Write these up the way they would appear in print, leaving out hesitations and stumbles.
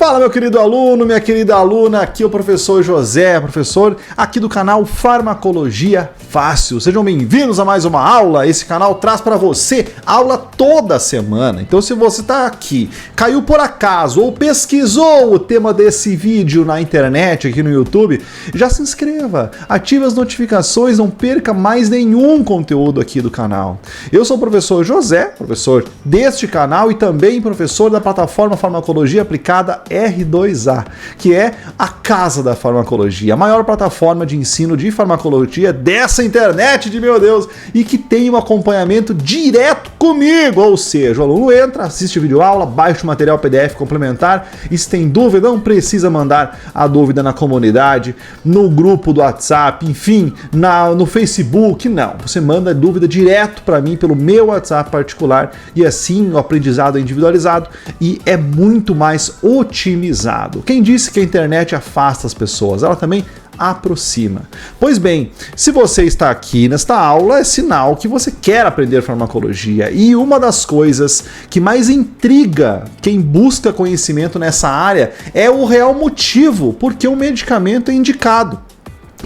Fala, meu querido aluno, minha querida aluna, aqui é o professor José, professor aqui do canal Farmacologia Fácil. Sejam bem-vindos a mais uma aula. Esse canal traz para você aula toda semana. Então, se você está aqui, caiu por acaso ou pesquisou o tema desse vídeo na internet, aqui no YouTube, já se inscreva, ative as notificações, não perca mais nenhum conteúdo aqui do canal. Eu sou o professor José, professor deste canal e também professor da plataforma Farmacologia Aplicada R2A, que é a casa da farmacologia, a maior plataforma de ensino de farmacologia dessa internet de meu Deus, e que tem um acompanhamento direto comigo, ou seja, o aluno entra, assiste vídeo aula, baixa o material PDF complementar, e se tem dúvida, não precisa mandar a dúvida na comunidade, no grupo do WhatsApp, enfim, no Facebook, não, você manda a dúvida direto para mim pelo meu WhatsApp particular, e assim o aprendizado é individualizado e é muito mais otimizado. Quem disse que a internet afasta as pessoas? Ela também aproxima. Pois bem, se você está aqui nesta aula, é sinal que você quer aprender farmacologia. E uma das coisas que mais intriga quem busca conhecimento nessa área é o real motivo por que um medicamento é indicado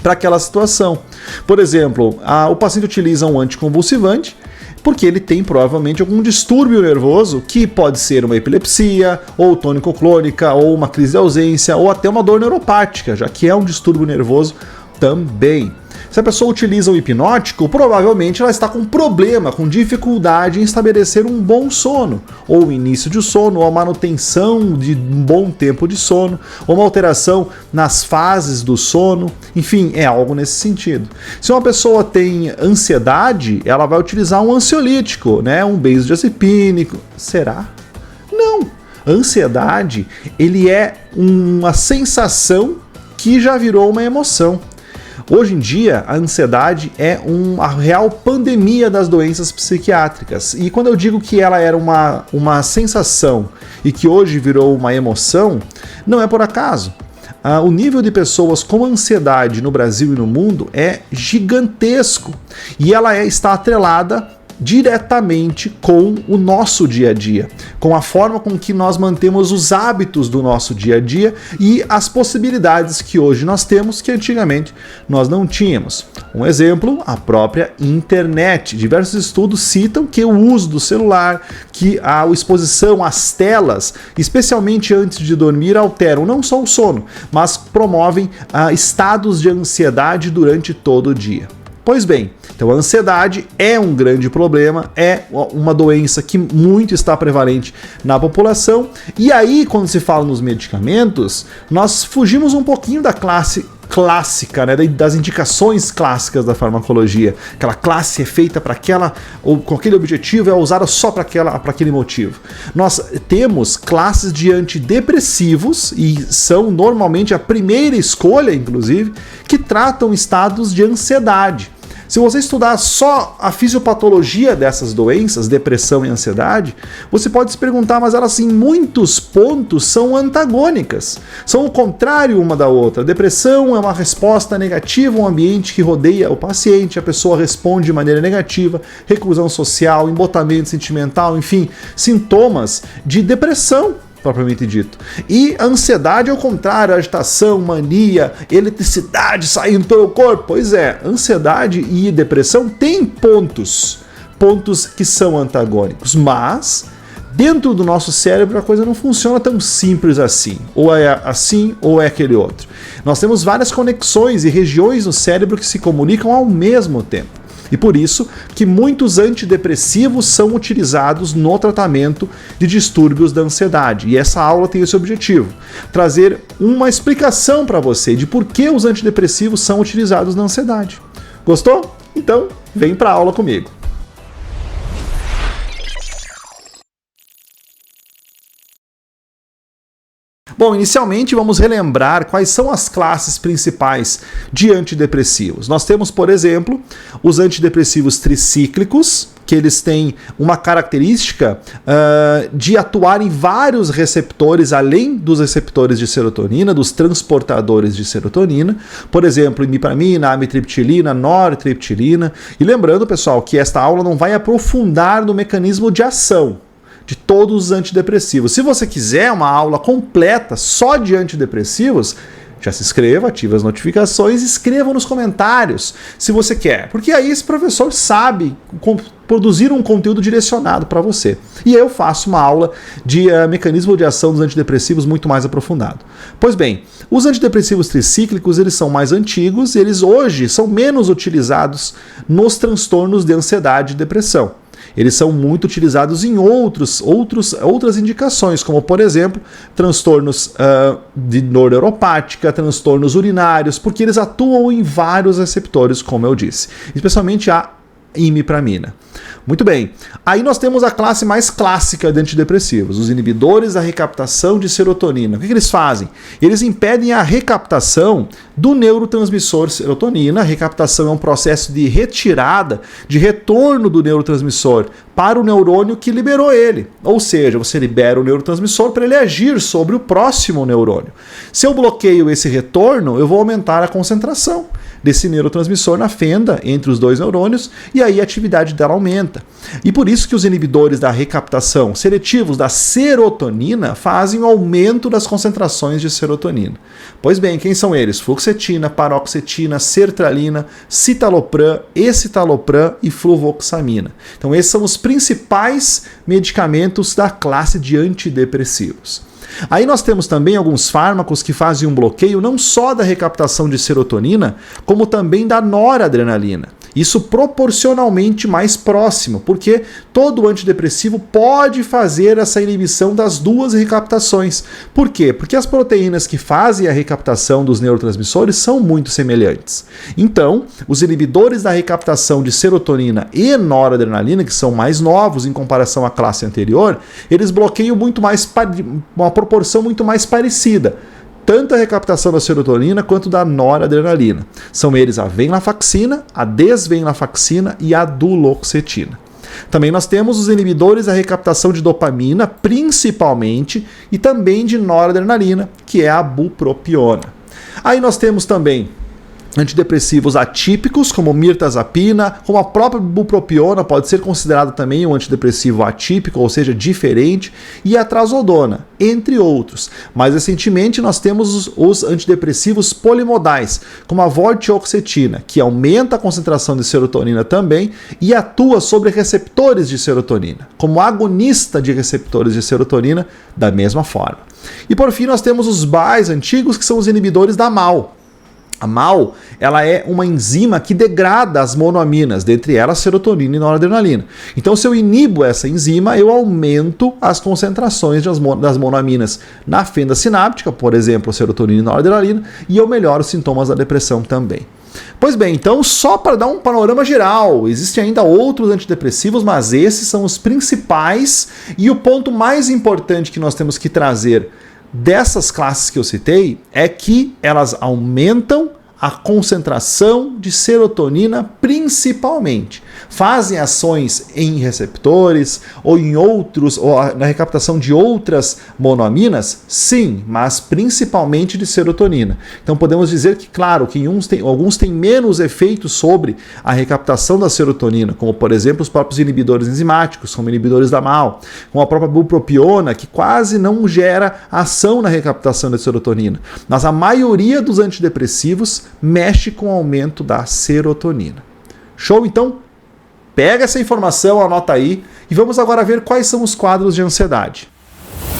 para aquela situação. Por exemplo, o paciente utiliza um anticonvulsivante porque ele tem provavelmente algum distúrbio nervoso, que pode ser uma epilepsia, ou tônico-clônica, ou uma crise de ausência, ou até uma dor neuropática, já que é um distúrbio nervoso também. Se a pessoa utiliza um hipnótico, provavelmente ela está com problema, com dificuldade em estabelecer um bom sono, ou o início de sono, ou a manutenção de um bom tempo de sono, ou uma alteração nas fases do sono, enfim, é algo nesse sentido. Se uma pessoa tem ansiedade, ela vai utilizar um ansiolítico, né? Um benzodiazepínico. Será? Não. Ansiedade, ele é uma sensação que já virou uma emoção. Hoje em dia, a ansiedade é uma real pandemia das doenças psiquiátricas. E quando eu digo que ela era uma sensação e que hoje virou uma emoção, não é por acaso. O nível de pessoas com ansiedade no Brasil e no mundo é gigantesco. E ela está atrelada diretamente com o nosso dia a dia, com a forma com que nós mantemos os hábitos do nosso dia a dia e as possibilidades que hoje nós temos que antigamente nós não tínhamos. Um exemplo, a própria internet. Diversos estudos citam que o uso do celular, que a exposição às telas, especialmente antes de dormir, alteram não só o sono, mas promovem estados de ansiedade durante todo o dia. Pois bem, então a ansiedade é um grande problema, é uma doença que muito está prevalente na população, e aí quando se fala nos medicamentos, nós fugimos um pouquinho da classe clássica, né, das indicações clássicas da farmacologia. Aquela classe é feita para aquela, ou com aquele objetivo, é usada só para aquele motivo. Nós temos classes de antidepressivos, e são normalmente a primeira escolha, inclusive, que tratam estados de ansiedade. Se você estudar só a fisiopatologia dessas doenças, depressão e ansiedade, você pode se perguntar, mas elas em muitos pontos são antagônicas, são o contrário uma da outra. A depressão é uma resposta negativa ao ambiente que rodeia o paciente, a pessoa responde de maneira negativa, reclusão social, embotamento sentimental, enfim, sintomas de depressão propriamente dito. E a ansiedade ao contrário, agitação, mania, eletricidade saindo pelo corpo. Pois é, ansiedade e depressão têm pontos que são antagônicos, mas dentro do nosso cérebro a coisa não funciona tão simples assim. Ou é assim ou é aquele outro. Nós temos várias conexões e regiões no cérebro que se comunicam ao mesmo tempo. E por isso que muitos antidepressivos são utilizados no tratamento de distúrbios da ansiedade. E essa aula tem esse objetivo, trazer uma explicação para você de por que os antidepressivos são utilizados na ansiedade. Gostou? Então, vem para a aula comigo. Bom, inicialmente vamos relembrar quais são as classes principais de antidepressivos. Nós temos, por exemplo, os antidepressivos tricíclicos, que eles têm uma característica de atuar em vários receptores, além dos receptores de serotonina, dos transportadores de serotonina, por exemplo, imipramina, amitriptilina, nortriptilina. E lembrando, pessoal, que esta aula não vai aprofundar no mecanismo de ação. de todos os antidepressivos. Se você quiser uma aula completa só de antidepressivos, já se inscreva, ative as notificações e escreva nos comentários se você quer, porque aí esse professor sabe produzir um conteúdo direcionado para você. E eu faço uma aula de mecanismo de ação dos antidepressivos muito mais aprofundado. Pois bem, os antidepressivos tricíclicos, eles são mais antigos e eles hoje são menos utilizados nos transtornos de ansiedade e depressão. Eles são muito utilizados em outras indicações, como, por exemplo, transtornos de dor neuropática, transtornos urinários, porque eles atuam em vários receptores, como eu disse, especialmente a imipramina. Muito bem, aí nós temos a classe mais clássica de antidepressivos, os inibidores da recaptação de serotonina. O que eles fazem? Eles impedem a recaptação do neurotransmissor serotonina. A recaptação é um processo de retirada, de retorno do neurotransmissor para o neurônio que liberou ele. Ou seja, você libera o neurotransmissor para ele agir sobre o próximo neurônio. Se eu bloqueio esse retorno, eu vou aumentar a concentração desse neurotransmissor na fenda entre os dois neurônios e aí a atividade dela aumenta. E por isso que os inibidores da recaptação seletivos da serotonina fazem o aumento das concentrações de serotonina. Pois bem, quem são eles? Fluoxetina, paroxetina, sertralina, citalopram, escitalopram e fluvoxamina. Então esses são os principais medicamentos da classe de antidepressivos. Aí nós temos também alguns fármacos que fazem um bloqueio não só da recaptação de serotonina, como também da noradrenalina. Isso proporcionalmente mais próximo, porque todo antidepressivo pode fazer essa inibição das duas recaptações. Por quê? Porque as proteínas que fazem a recaptação dos neurotransmissores são muito semelhantes. Então, os inibidores da recaptação de serotonina e noradrenalina, que são mais novos em comparação à classe anterior, eles bloqueiam muito mais, uma proporção muito mais parecida. Tanto a recaptação da serotonina quanto da noradrenalina. São eles a venlafaxina, a desvenlafaxina e a duloxetina. Também nós temos os inibidores da recaptação de dopamina, principalmente, e também de noradrenalina, que é a bupropiona. Aí nós temos também antidepressivos atípicos, como mirtazapina, como a própria bupropiona pode ser considerado também um antidepressivo atípico, ou seja, diferente, e a trazodona, entre outros. Mais recentemente nós temos os antidepressivos polimodais, como a vortioxetina, que aumenta a concentração de serotonina também e atua sobre receptores de serotonina, como agonista de receptores de serotonina da mesma forma. E por fim nós temos os mais antigos, que são os inibidores da MAO. A MAO, ela é uma enzima que degrada as monoaminas, dentre elas serotonina e noradrenalina. Então, se eu inibo essa enzima, eu aumento as concentrações das monoaminas na fenda sináptica, por exemplo, serotonina e noradrenalina, e eu melhoro os sintomas da depressão também. Pois bem, então, só para dar um panorama geral, existem ainda outros antidepressivos, mas esses são os principais, e o ponto mais importante que nós temos que trazer dessas classes que eu citei é que elas aumentam a concentração de serotonina principalmente. Fazem ações em receptores ou em outros, ou na recaptação de outras monoaminas? Sim, mas principalmente de serotonina. Então podemos dizer que, claro, que alguns têm menos efeitos sobre a recaptação da serotonina, como por exemplo os próprios inibidores enzimáticos, como inibidores da MAO, como a própria bupropiona, que quase não gera ação na recaptação da serotonina. Mas a maioria dos antidepressivos mexe com o aumento da serotonina. Show? Então, pega essa informação, anota aí e vamos agora ver quais são os quadros de ansiedade.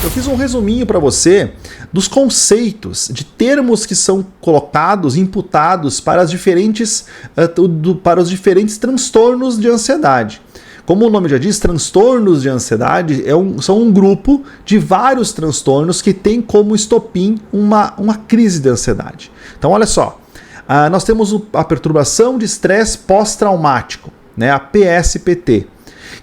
Eu fiz um resuminho para você dos conceitos, de termos que são colocados, imputados para os diferentes transtornos de ansiedade. Como o nome já diz, transtornos de ansiedade são um grupo de vários transtornos que tem como estopim uma crise de ansiedade. Então, olha só. Nós temos a perturbação de estresse pós-traumático, né, a PSPT,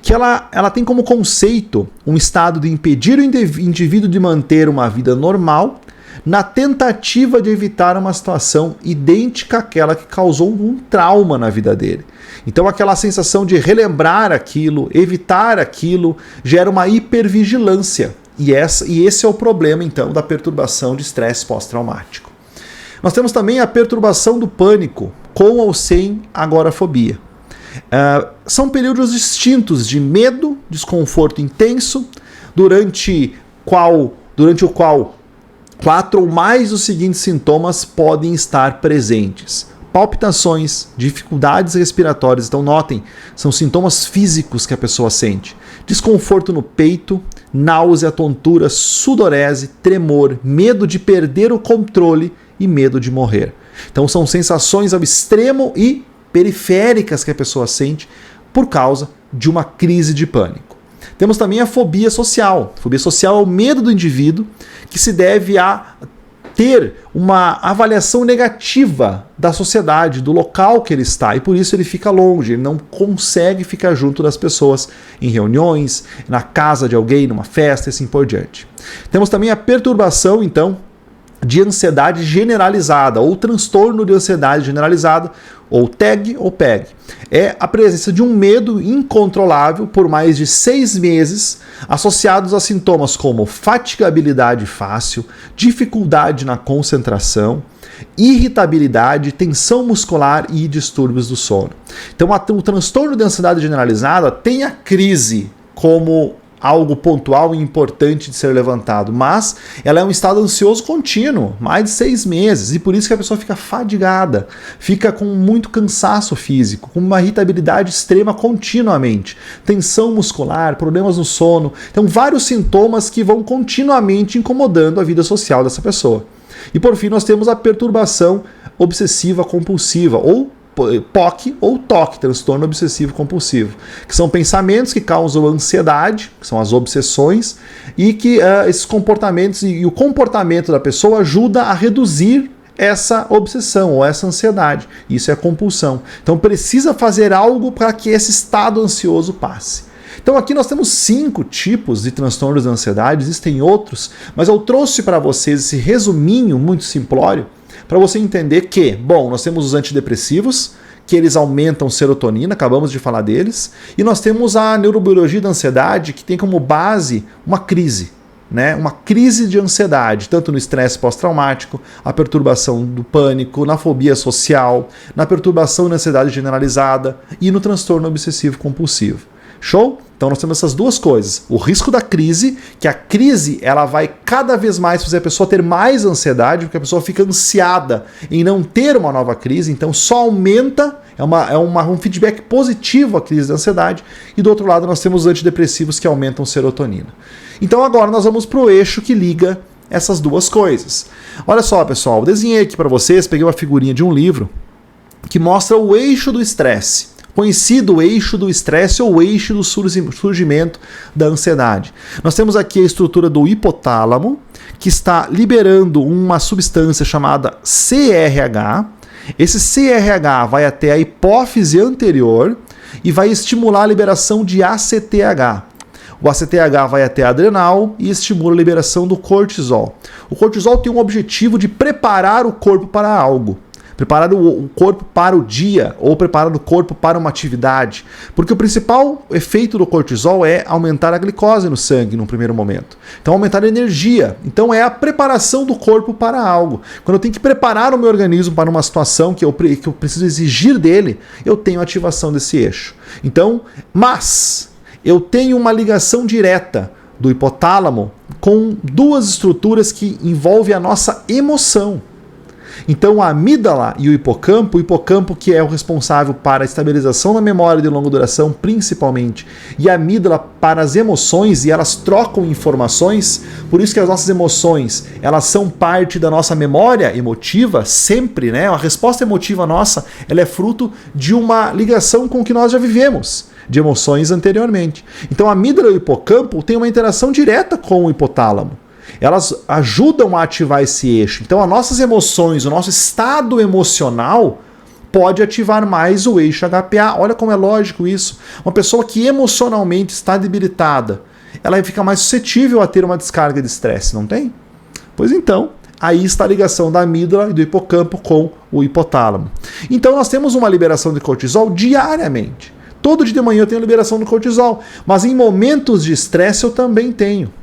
que ela tem como conceito um estado de impedir o indivíduo de manter uma vida normal na tentativa de evitar uma situação idêntica àquela que causou um trauma na vida dele. Então aquela sensação de relembrar aquilo, evitar aquilo, gera uma hipervigilância. E esse é o problema, então, da perturbação de estresse pós-traumático. Nós temos também a perturbação do pânico, com ou sem agorafobia. São períodos distintos de medo, desconforto intenso, durante o qual 4 ou mais dos seguintes sintomas podem estar presentes: palpitações, dificuldades respiratórias. Então notem, são sintomas físicos que a pessoa sente. Desconforto no peito, náusea, tontura, sudorese, tremor, medo de perder o controle e medo de morrer. Então são sensações ao extremo e periféricas que a pessoa sente por causa de uma crise de pânico. Temos também a fobia social. A fobia social é o medo do indivíduo que se deve a ter uma avaliação negativa da sociedade, do local que ele está, e por isso ele fica longe, ele não consegue ficar junto das pessoas em reuniões, na casa de alguém, numa festa e assim por diante. Temos também a perturbação, então, de ansiedade generalizada, ou transtorno de ansiedade generalizada, ou TAG ou PEG. É a presença de um medo incontrolável por mais de 6 meses, associados a sintomas como fatigabilidade fácil, dificuldade na concentração, irritabilidade, tensão muscular e distúrbios do sono. Então, o transtorno de ansiedade generalizada tem a crise como algo pontual e importante de ser levantado, mas ela é um estado ansioso contínuo, mais de 6 meses, e por isso que a pessoa fica fadigada, fica com muito cansaço físico, com uma irritabilidade extrema continuamente, tensão muscular, problemas no sono. Então vários sintomas que vão continuamente incomodando a vida social dessa pessoa. E por fim nós temos a perturbação obsessiva compulsiva, ou POC ou TOC, transtorno obsessivo compulsivo, que são pensamentos que causam ansiedade, que são as obsessões, e que esses comportamentos e o comportamento da pessoa ajuda a reduzir essa obsessão ou essa ansiedade. Isso é compulsão. Então precisa fazer algo para que esse estado ansioso passe. Então aqui nós temos 5 tipos de transtornos de ansiedade, existem outros, mas eu trouxe para vocês esse resuminho muito simplório para você entender que, bom, nós temos os antidepressivos, que eles aumentam serotonina, acabamos de falar deles, e nós temos a neurobiologia da ansiedade, que tem como base uma crise, né? Uma crise de ansiedade, tanto no estresse pós-traumático, a perturbação do pânico, na fobia social, na perturbação da ansiedade generalizada e no transtorno obsessivo compulsivo. Show? Então nós temos essas duas coisas. O risco da crise, que a crise ela vai cada vez mais fazer a pessoa ter mais ansiedade, porque a pessoa fica ansiada em não ter uma nova crise, então só aumenta, um feedback positivo a crise da ansiedade. E do outro lado nós temos os antidepressivos que aumentam serotonina. Então agora nós vamos para o eixo que liga essas duas coisas. Olha só, pessoal, eu desenhei aqui para vocês, peguei uma figurinha de um livro que mostra o eixo do estresse. Conhecido eixo do estresse ou eixo do surgimento da ansiedade. Nós temos aqui a estrutura do hipotálamo, que está liberando uma substância chamada CRH. Esse CRH vai até a hipófise anterior e vai estimular a liberação de ACTH. O ACTH vai até a adrenal e estimula a liberação do cortisol. O cortisol tem um objetivo de preparar o corpo para algo. Preparar o corpo para o dia ou preparar o corpo para uma atividade. Porque o principal efeito do cortisol é aumentar a glicose no sangue no primeiro momento. Então aumentar a energia. Então é a preparação do corpo para algo. Quando eu tenho que preparar o meu organismo para uma situação que eu preciso exigir dele, eu tenho ativação desse eixo. Então, mas eu tenho uma ligação direta do hipotálamo com duas estruturas que envolvem a nossa emoção. Então a amígdala e o hipocampo que é o responsável para a estabilização da memória de longa duração principalmente, e a amígdala para as emoções, e elas trocam informações, por isso que as nossas emoções, elas são parte da nossa memória emotiva sempre, né? A resposta emotiva nossa, ela é fruto de uma ligação com o que nós já vivemos, de emoções anteriormente. Então a amígdala e o hipocampo têm uma interação direta com o hipotálamo. Elas ajudam a ativar esse eixo. Então, as nossas emoções, o nosso estado emocional pode ativar mais o eixo HPA. Olha como é lógico isso. Uma pessoa que emocionalmente está debilitada, ela fica mais suscetível a ter uma descarga de estresse, não tem? Pois então, aí está a ligação da amígdala e do hipocampo com o hipotálamo. Então, nós temos uma liberação de cortisol diariamente. Todo dia de manhã eu tenho liberação do cortisol, mas em momentos de estresse eu também tenho.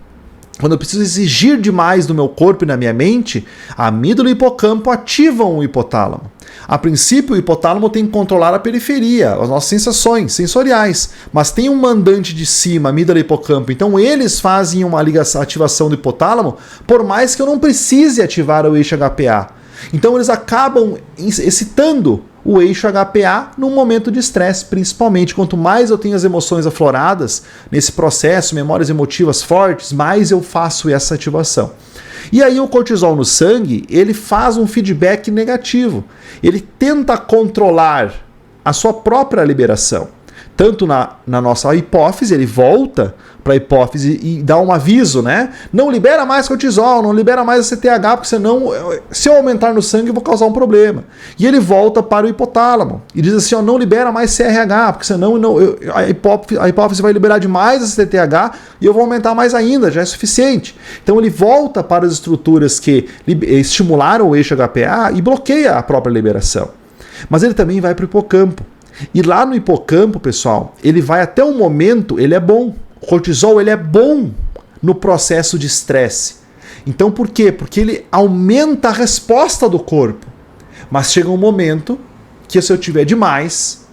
quando eu preciso exigir demais do meu corpo e na minha mente, a amígdala e o hipocampo ativam o hipotálamo. A princípio, o hipotálamo tem que controlar a periferia, as nossas sensações sensoriais, mas tem um mandante de cima, amígdala e hipocampo, então eles fazem uma ligação, ativação do hipotálamo, por mais que eu não precise ativar o eixo HPA. Então eles acabam excitando o eixo HPA num momento de estresse, principalmente. Quanto mais eu tenho as emoções afloradas nesse processo, memórias emotivas fortes, mais eu faço essa ativação. E aí o cortisol no sangue, ele faz um feedback negativo. Ele tenta controlar a sua própria liberação. Tanto na nossa hipófise, ele volta para a hipófise e dá um aviso, né? Não libera mais cortisol, não libera mais CTH, porque senão, se eu aumentar no sangue, eu vou causar um problema. E ele volta para o hipotálamo e diz assim, ó, não libera mais CRH, porque senão a hipófise vai liberar demais a CTH e eu vou aumentar mais ainda, já é suficiente. Então ele volta para as estruturas que estimularam o eixo HPA e bloqueia a própria liberação. Mas ele também vai para o hipocampo. E lá no hipocampo, pessoal, ele vai até um momento, ele é bom. O cortisol, ele é bom no processo de estresse. Então por quê? Porque ele aumenta a resposta do corpo. Mas chega um momento que se eu tiver demais,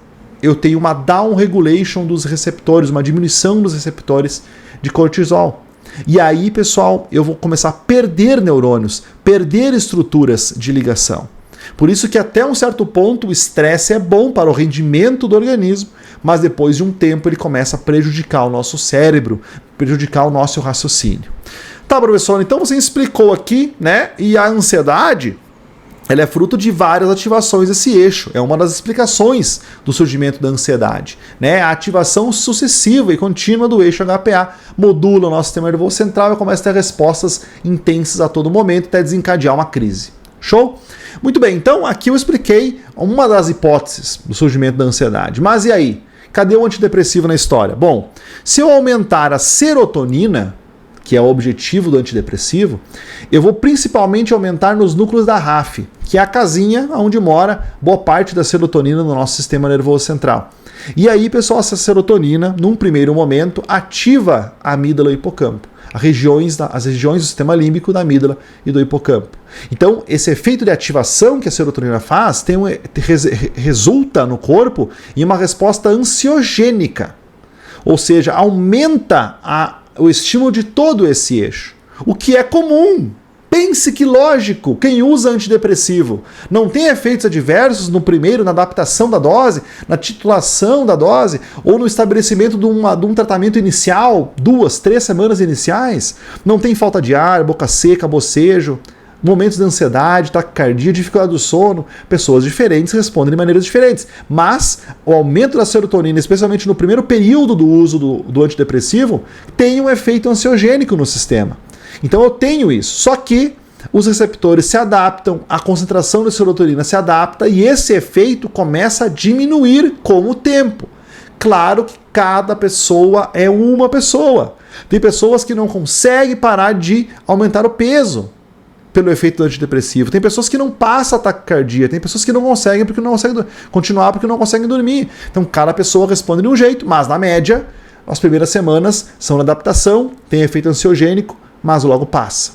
eu tenho uma down regulation dos receptores, uma diminuição dos receptores de cortisol. E aí, pessoal, eu vou começar a perder neurônios, perder estruturas de ligação. Por isso que até um certo ponto o estresse é bom para o rendimento do organismo, mas depois de um tempo ele começa a prejudicar o nosso cérebro, prejudicar o nosso raciocínio. Tá, professor, então você explicou aqui, né? E a ansiedade, ela é fruto de várias ativações desse eixo. É uma das explicações do surgimento da ansiedade, né? A ativação sucessiva e contínua do eixo HPA modula o nosso sistema nervoso central e começa a ter respostas intensas a todo momento até desencadear uma crise. Show? Muito bem, então aqui eu expliquei uma das hipóteses do surgimento da ansiedade. Mas e aí? Cadê o antidepressivo na história? Bom, se eu aumentar a serotonina, que é o objetivo do antidepressivo, eu vou principalmente aumentar nos núcleos da RAF, que é a casinha onde mora boa parte da serotonina no nosso sistema nervoso central. E aí, pessoal, essa serotonina, num primeiro momento, ativa a amígdala e o hipocampo. As regiões do sistema límbico, da amígdala e do hipocampo. Então, esse efeito de ativação que a serotonina faz resulta no corpo em uma resposta ansiogênica. Ou seja, aumenta o estímulo de todo esse eixo. O que é comum. Pense que lógico, quem usa antidepressivo não tem efeitos adversos no primeiro, na adaptação da dose, na titulação da dose, ou no estabelecimento de um tratamento inicial, 2, 3 semanas iniciais, não tem falta de ar, boca seca, bocejo, momentos de ansiedade, taquicardia, dificuldade do sono. Pessoas diferentes respondem de maneiras diferentes. Mas o aumento da serotonina, especialmente no primeiro período do uso do antidepressivo, tem um efeito ansiogênico no sistema. Então eu tenho isso, só que os receptores se adaptam, a concentração de serotonina se adapta e esse efeito começa a diminuir com o tempo. Claro que cada pessoa é uma pessoa. Tem pessoas que não conseguem parar de aumentar o peso pelo efeito do antidepressivo. Tem pessoas que não passam a taquicardia, tem pessoas que não conseguem continuar porque não conseguem dormir. Então cada pessoa responde de um jeito, mas na média, as primeiras semanas são de adaptação, tem efeito ansiogênico, mas logo passa.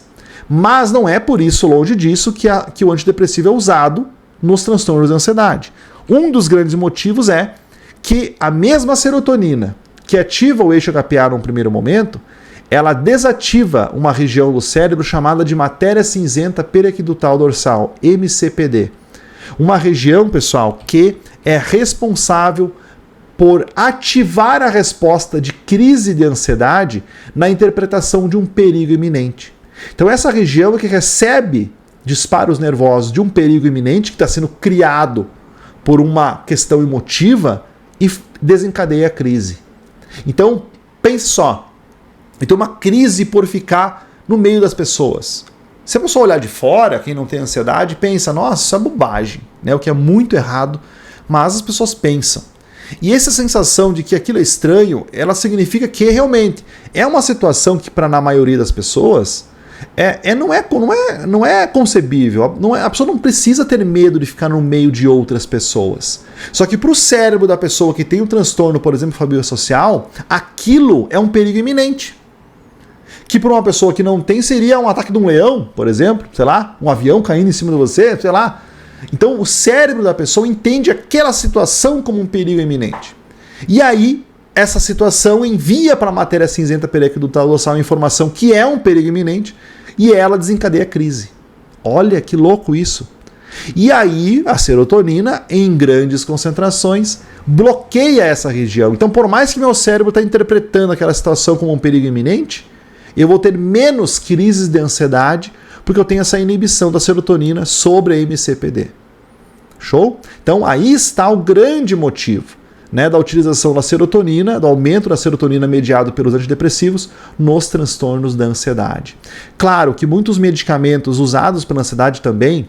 Mas não é por isso, longe disso, que o antidepressivo é usado nos transtornos de ansiedade. Um dos grandes motivos é que a mesma serotonina que ativa o eixo HPA num primeiro momento, ela desativa uma região do cérebro chamada de matéria cinzenta periaquedutal dorsal, MCPD. Uma região, pessoal, que é responsável por ativar a resposta de crise de ansiedade na interpretação de um perigo iminente. Então essa região é que recebe disparos nervosos de um perigo iminente que está sendo criado por uma questão emotiva e desencadeia a crise. Então, pense só. Então uma crise por ficar no meio das pessoas. Se a pessoa olhar de fora, quem não tem ansiedade, pensa, nossa, isso é bobagem, né? O que é muito errado, mas as pessoas pensam. E essa sensação de que aquilo é estranho, ela significa que realmente é uma situação que, para na maioria das pessoas, não é concebível. A pessoa não precisa ter medo de ficar no meio de outras pessoas. Só que para o cérebro da pessoa que tem um transtorno, por exemplo, fobia social, aquilo é um perigo iminente. que para uma pessoa que não tem seria um ataque de um leão, por exemplo, sei lá, um avião caindo em cima de você, sei lá. Então o cérebro da pessoa entende aquela situação como um perigo iminente. E aí essa situação envia para a matéria cinzenta periaquedutal dorsal a informação que é um perigo iminente e ela desencadeia a crise. Olha que louco isso. E aí a serotonina, em grandes concentrações, bloqueia essa região. Então, por mais que meu cérebro está interpretando aquela situação como um perigo iminente, eu vou ter menos crises de ansiedade porque eu tenho essa inibição da serotonina sobre a MCPD. Show? Então, aí está o grande motivo, né, da utilização da serotonina, do aumento da serotonina mediado pelos antidepressivos nos transtornos da ansiedade. Claro que muitos medicamentos usados pela ansiedade também,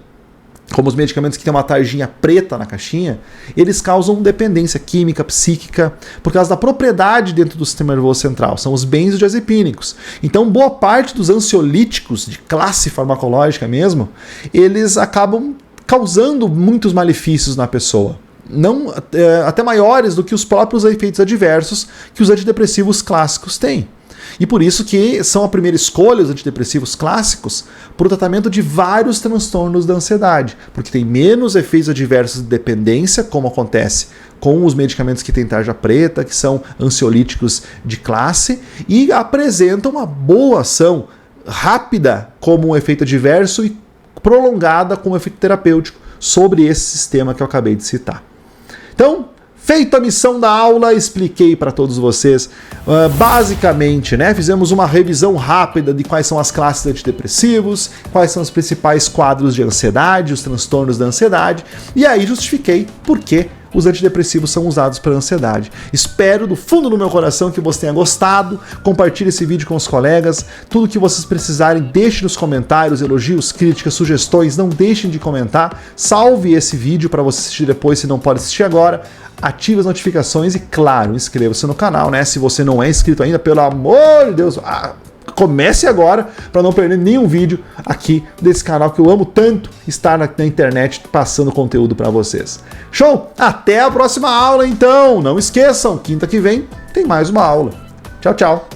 como os medicamentos que têm uma tarjinha preta na caixinha, eles causam dependência química, psíquica, por causa da propriedade dentro do sistema nervoso central. São os benzodiazepínicos. Então, boa parte dos ansiolíticos, de classe farmacológica mesmo, eles acabam causando muitos malefícios na pessoa. Não, até maiores do que os próprios efeitos adversos que os antidepressivos clássicos têm. E por isso que são a primeira escolha, os antidepressivos clássicos, para o tratamento de vários transtornos da ansiedade, porque tem menos efeitos adversos de dependência, como acontece com os medicamentos que têm tarja preta, que são ansiolíticos de classe, e apresentam uma boa ação rápida como um efeito adverso e prolongada como efeito terapêutico sobre esse sistema que eu acabei de citar. Então, feita a missão da aula, expliquei para todos vocês, basicamente, né, fizemos uma revisão rápida de quais são as classes de antidepressivos, quais são os principais quadros de ansiedade, os transtornos da ansiedade, e aí justifiquei por que os antidepressivos são usados para ansiedade. Espero do fundo do meu coração que você tenha gostado, compartilhe esse vídeo com os colegas, tudo que vocês precisarem, deixe nos comentários, elogios, críticas, sugestões, não deixem de comentar, salve esse vídeo para você assistir depois se não pode assistir agora, ative as notificações e, claro, inscreva-se no canal, né? Se você não é inscrito ainda, pelo amor de Deus, comece agora para não perder nenhum vídeo aqui desse canal que eu amo tanto estar na internet passando conteúdo para vocês. Show? Até a próxima aula, então! Não esqueçam, quinta que vem tem mais uma aula. Tchau, tchau!